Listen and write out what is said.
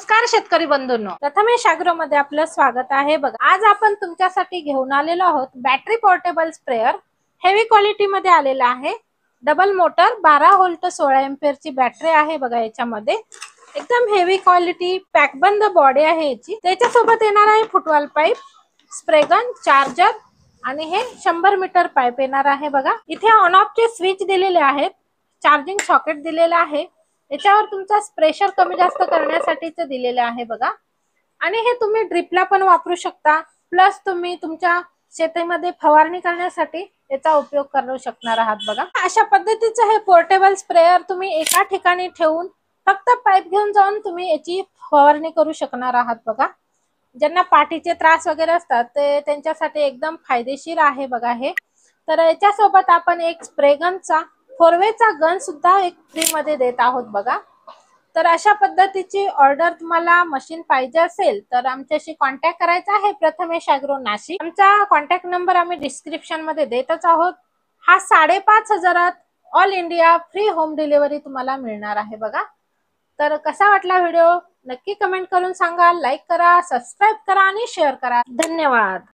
नमस्कार शेतकरी बंधूंनो, प्रथमेश ॲग्रो मध्ये आपलं स्वागत आहे। बघा, आज आपण तुमच्यासाठी घेऊन आलेलो आहोत battery portable sprayer. Heavy quality मध्ये आलेला आहे। डबल मोटर 12 व्होल्ट 16 एंपियर ची बॅटरी आहे। बघा, याच्यामध्ये एकदम हेवी क्वालिटी पॅकबंद बॉडी आहे याची। त्याच्यासोबत येणार आहे football pipe, spray gun, charger आणि हे 100 मीटर पाईप येणार आहे। बघा, इथे ऑन ऑफ चे स्विच दिलेले आहेत, चार्जिंग सॉकेट दिलेला आहे, याच्यावर तुमचा प्रेशर कमी जास्त करण्यासाठीच दिलेले आहे। बघा, आणि हे तुम्ही ड्रिपला पण वापरू शकता, प्लस तुम्ही तुमच्या शेतीमध्ये फवारणी करण्यासाठी याचा उपयोग करू शकणार आहात। बघा, अशा पद्धतीचं हे पोर्टेबल स्प्रेअर तुम्ही एका ठिकाणी ठेवून फक्त पाईप घेऊन जाऊन तुम्ही याची फवारणी करू शकणार आहात। बघा, ज्यांना पाठीचे त्रास वगैरे असतात ते त्यांच्यासाठी एकदम फायदेशीर आहे। बघा, हे तर याच्यासोबत आपण एक स्प्रे गनचा 4वेचा गन सुद्धा एक फ्री मध्ये देत आहोत। बघा, तर अशा पद्धतीची ऑर्डर तुम्हाला मशीन पाहिजे असेल तर आमच्याशी कॉन्टॅक्ट करायचा आहे। प्रथमेश ॲग्रो नाशिक, आमचा कॉन्टॅक्ट नंबर आम्ही डिस्क्रिप्शन मध्ये देतच आहोत। हा 5,500 all India free home delivery तुम्हाला मिळणार आहे। बघा, तर कसा वाटला व्हिडिओ नक्की कमेंट करून सांगा, लाईक करा, सबस्क्राइब करा आणि शेअर करा। धन्यवाद।